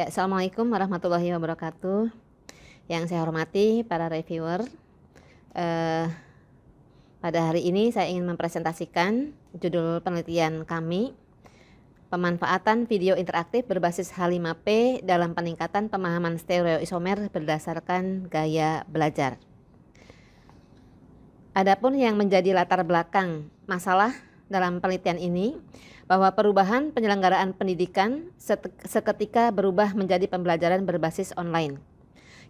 Ya, Assalamualaikum warahmatullahi wabarakatuh. Yang saya hormati para reviewer, eh, pada hari ini saya ingin mempresentasikan judul penelitian kami, pemanfaatan video interaktif berbasis H5P dalam peningkatan pemahaman stereoisomer berdasarkan gaya belajar. Adapun yang menjadi latar belakang masalah dalam penelitian ini, bahwa perubahan penyelenggaraan pendidikan seketika berubah menjadi pembelajaran berbasis online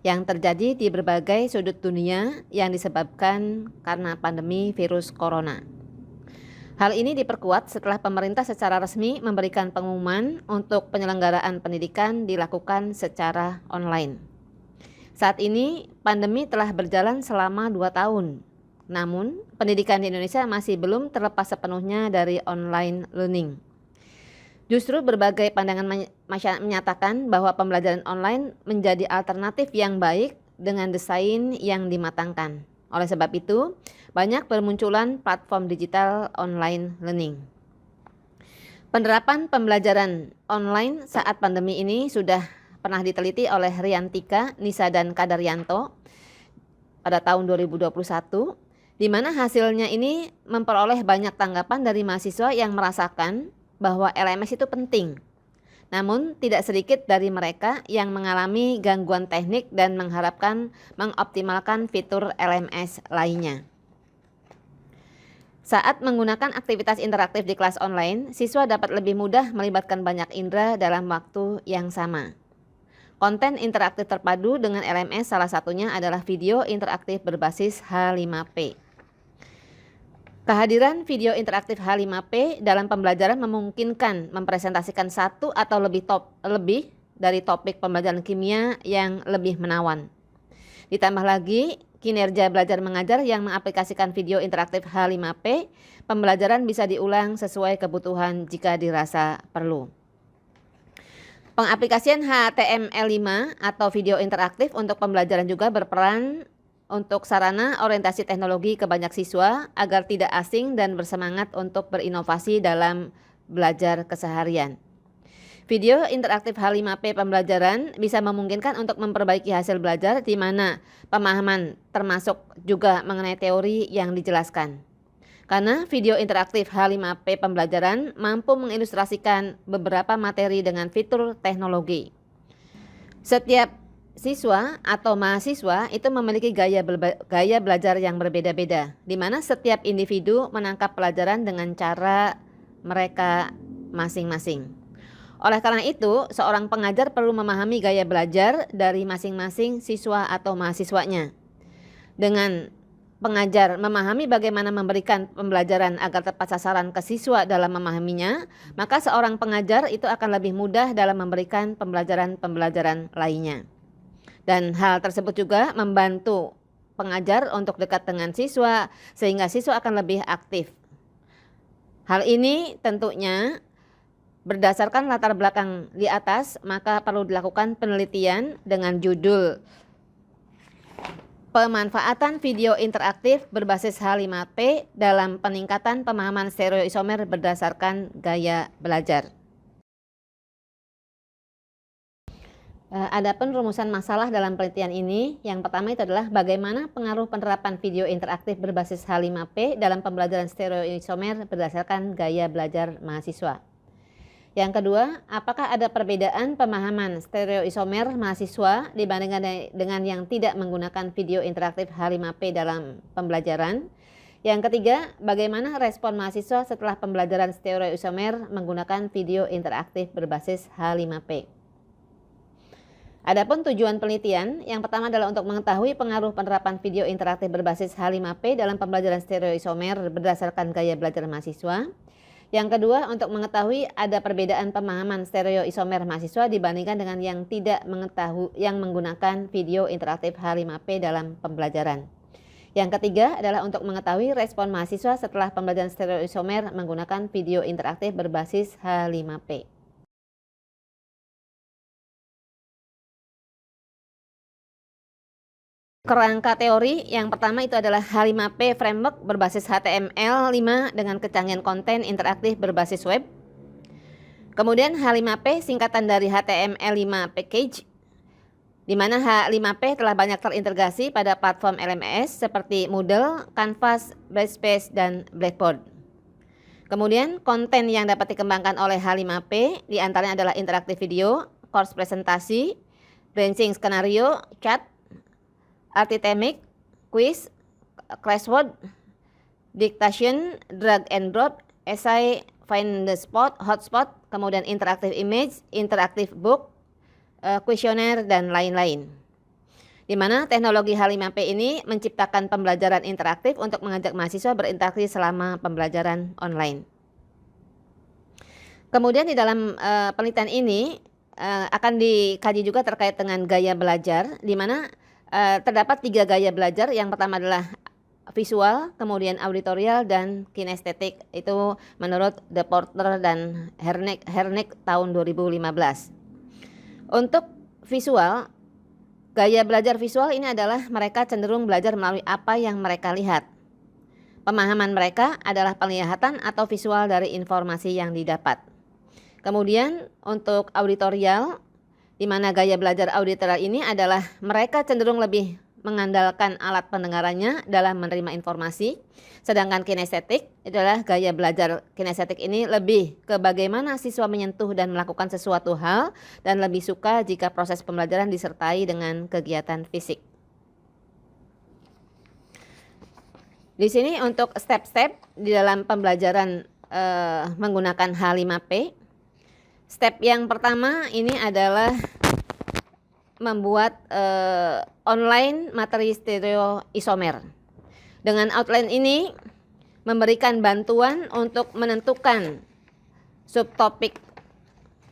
yang terjadi di berbagai sudut dunia yang disebabkan karena pandemi virus corona. Hal ini diperkuat setelah pemerintah secara resmi memberikan pengumuman untuk penyelenggaraan pendidikan dilakukan secara online. Saat ini pandemi telah berjalan selama 2 tahun. Namun, pendidikan di Indonesia masih belum terlepas sepenuhnya dari online learning. Justru berbagai pandangan masyarakat menyatakan bahwa pembelajaran online menjadi alternatif yang baik dengan desain yang dimatangkan. Oleh sebab itu, banyak bermunculan platform digital online learning. Penerapan pembelajaran online saat pandemi ini sudah pernah diteliti oleh Riantika, Nisa, dan Kadaryanto pada tahun 2021. Di mana hasilnya ini memperoleh banyak tanggapan dari mahasiswa yang merasakan bahwa LMS itu penting. Namun tidak sedikit dari mereka yang mengalami gangguan teknik dan mengharapkan mengoptimalkan fitur LMS lainnya. Saat menggunakan aktivitas interaktif di kelas online, siswa dapat lebih mudah melibatkan banyak indera dalam waktu yang sama. Konten interaktif terpadu dengan LMS salah satunya adalah video interaktif berbasis H5P. Kehadiran video interaktif H5P dalam pembelajaran memungkinkan mempresentasikan satu atau lebih dari topik pembelajaran kimia yang lebih menawan. Ditambah lagi, kinerja belajar mengajar yang mengaplikasikan video interaktif H5P, pembelajaran bisa diulang sesuai kebutuhan jika dirasa perlu. Pengaplikasian HTML5 atau video interaktif untuk pembelajaran juga berperan untuk sarana orientasi teknologi ke banyak siswa agar tidak asing dan bersemangat untuk berinovasi dalam belajar keseharian. Video interaktif H5P pembelajaran bisa memungkinkan untuk memperbaiki hasil belajar di mana pemahaman termasuk juga mengenai teori yang dijelaskan. Karena video interaktif H5P pembelajaran mampu mengilustrasikan beberapa materi dengan fitur teknologi. Setiap siswa atau mahasiswa itu memiliki gaya belajar yang berbeda-beda, di mana setiap individu menangkap pelajaran dengan cara mereka masing-masing. Oleh karena itu, seorang pengajar perlu memahami gaya belajar dari masing-masing siswa atau mahasiswanya. Dengan pengajar memahami bagaimana memberikan pembelajaran agar tepat sasaran ke siswa dalam memahaminya, maka seorang pengajar itu akan lebih mudah dalam memberikan pembelajaran lainnya. Dan hal tersebut juga membantu pengajar untuk dekat dengan siswa sehingga siswa akan lebih aktif. Hal ini tentunya berdasarkan latar belakang di atas, maka perlu dilakukan penelitian dengan judul pemanfaatan video interaktif berbasis H5P dalam peningkatan pemahaman stereoisomer berdasarkan gaya belajar. Adapun rumusan masalah dalam penelitian ini, yang pertama itu adalah bagaimana pengaruh penerapan video interaktif berbasis H5P dalam pembelajaran stereoisomer berdasarkan gaya belajar mahasiswa. Yang kedua, apakah ada perbedaan pemahaman stereoisomer mahasiswa dibandingkan dengan yang tidak menggunakan video interaktif H5P dalam pembelajaran? Yang ketiga, bagaimana respon mahasiswa setelah pembelajaran stereoisomer menggunakan video interaktif berbasis H5P? Adapun tujuan penelitian, yang pertama adalah untuk mengetahui pengaruh penerapan video interaktif berbasis H5P dalam pembelajaran stereoisomer berdasarkan gaya belajar mahasiswa. Yang kedua, untuk mengetahui ada perbedaan pemahaman stereoisomer mahasiswa dibandingkan dengan yang tidak menggunakan video interaktif H5P dalam pembelajaran. Yang ketiga adalah untuk mengetahui respon mahasiswa setelah pembelajaran stereoisomer menggunakan video interaktif berbasis H5P. Kerangka teori yang pertama itu adalah H5P Framework berbasis HTML5 dengan kecanggihan konten interaktif berbasis web. Kemudian H5P singkatan dari HTML5 Package, di mana H5P telah banyak terintegrasi pada platform LMS seperti Moodle, Canvas, Brightspace, dan Blackboard. Kemudian konten yang dapat dikembangkan oleh H5P diantaranya adalah interaktif video, course presentasi, branching skenario, chat, artithmetic, quiz, crossword, dictation, drag and drop, essay, find the spot, hotspot, kemudian interaktif image, interaktif book, kuesioner, dan lain-lain. Di mana teknologi H5P ini menciptakan pembelajaran interaktif untuk mengajak mahasiswa berinteraksi selama pembelajaran online. Kemudian di dalam penelitian ini akan dikaji juga terkait dengan gaya belajar, di mana terdapat 3 gaya belajar. Yang pertama adalah visual, kemudian auditorial, dan kinestetik. Itu menurut De Porter dan Hernick tahun 2015. Untuk visual, gaya belajar visual ini adalah mereka cenderung belajar melalui apa yang mereka lihat. Pemahaman mereka adalah penglihatan atau visual dari informasi yang didapat. Kemudian untuk auditorial, di mana gaya belajar auditorial ini adalah mereka cenderung lebih mengandalkan alat pendengarannya dalam menerima informasi, sedangkan kinestetik adalah gaya belajar kinestetik ini lebih ke bagaimana siswa menyentuh dan melakukan sesuatu hal dan lebih suka jika proses pembelajaran disertai dengan kegiatan fisik. Di sini untuk step-step di dalam pembelajaran menggunakan H5P. Step yang pertama ini adalah membuat online materi stereo isomer. Dengan outline ini memberikan bantuan untuk menentukan subtopik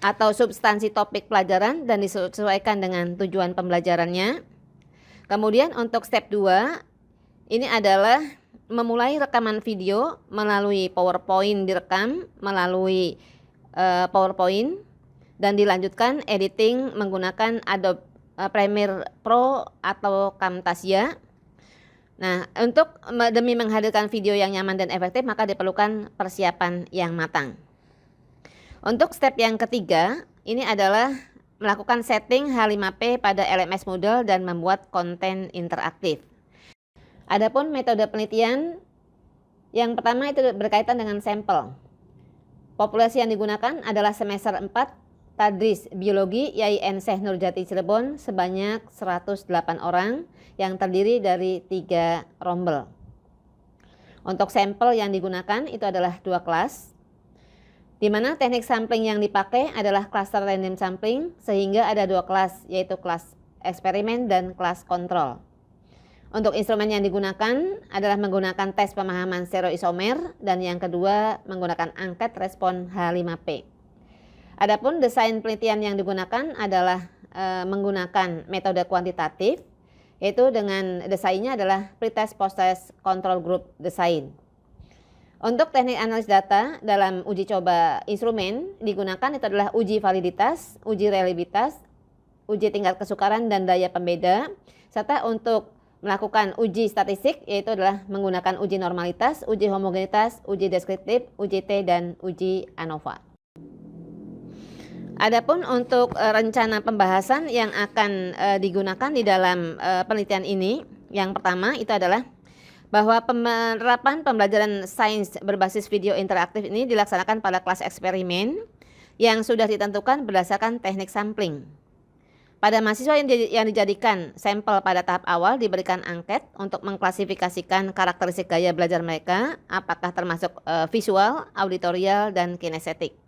atau substansi topik pelajaran dan disesuaikan dengan tujuan pembelajarannya. Kemudian untuk step 2 ini adalah memulai rekaman video melalui PowerPoint, direkam melalui PowerPoint dan dilanjutkan editing menggunakan Adobe Premiere Pro atau Camtasia. Nah, untuk demi menghadirkan video yang nyaman dan efektif maka diperlukan persiapan yang matang. Untuk step yang ketiga, ini adalah melakukan setting H5P pada LMS Moodle dan membuat konten interaktif. Adapun metode penelitian yang pertama itu berkaitan dengan sampel. Populasi yang digunakan adalah semester 4 Tadris Biologi YIN Syekh Nurjati Cirebon sebanyak 108 orang yang terdiri dari 3 rombel. Untuk sampel yang digunakan itu adalah 2 kelas, di mana teknik sampling yang dipakai adalah cluster random sampling sehingga ada 2 kelas, yaitu kelas eksperimen dan kelas kontrol. Untuk instrumen yang digunakan adalah menggunakan tes pemahaman stereoisomer dan yang kedua menggunakan angket respon H5P. Adapun desain penelitian yang digunakan adalah menggunakan metode kuantitatif, yaitu dengan desainnya adalah pretest post-test control group design. Untuk teknik analis data dalam uji coba instrumen digunakan itu adalah uji validitas, uji reliabilitas, uji tingkat kesukaran dan daya pembeda, serta untuk melakukan uji statistik yaitu adalah menggunakan uji normalitas, uji homogenitas, uji deskriptif, uji T, dan uji ANOVA. Adapun untuk rencana pembahasan yang akan digunakan di dalam penelitian ini, yang pertama itu adalah bahwa penerapan pembelajaran sains berbasis video interaktif ini dilaksanakan pada kelas eksperimen yang sudah ditentukan berdasarkan teknik sampling. Pada mahasiswa yang dijadikan sampel pada tahap awal diberikan angket untuk mengklasifikasikan karakteristik gaya belajar mereka, apakah termasuk visual, auditorial, dan kinestetik.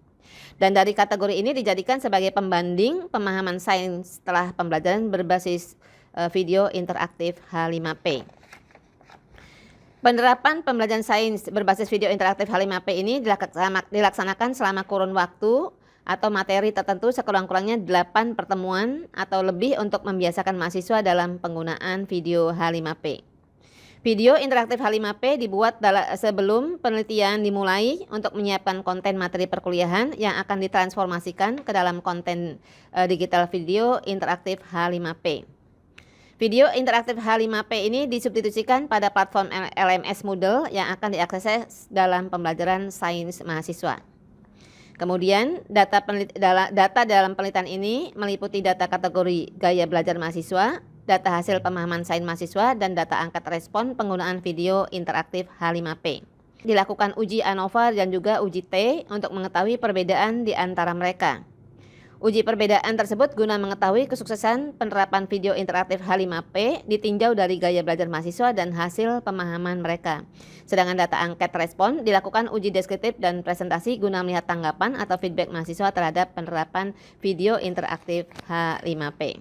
Dan dari kategori ini dijadikan sebagai pembanding pemahaman sains setelah pembelajaran berbasis video interaktif H5P. Penerapan pembelajaran sains berbasis video interaktif H5P ini dilaksanakan selama kurun waktu atau materi tertentu sekurang-kurangnya 8 pertemuan atau lebih untuk membiasakan mahasiswa dalam penggunaan video H5P. Video interaktif H5P dibuat sebelum penelitian dimulai untuk menyiapkan konten materi perkuliahan yang akan ditransformasikan ke dalam konten digital video interaktif H5P. Video interaktif H5P ini disubstitusikan pada platform LMS Moodle yang akan diakses dalam pembelajaran sains mahasiswa. Kemudian data dalam penelitian ini meliputi data kategori gaya belajar mahasiswa, data hasil pemahaman sains mahasiswa, dan data angkat respon penggunaan video interaktif H5P. Dilakukan uji ANOVA dan juga uji T untuk mengetahui perbedaan di antara mereka. Uji perbedaan tersebut guna mengetahui kesuksesan penerapan video interaktif H5P ditinjau dari gaya belajar mahasiswa dan hasil pemahaman mereka. Sedangkan data angket respon dilakukan uji deskriptif dan presentasi guna melihat tanggapan atau feedback mahasiswa terhadap penerapan video interaktif H5P.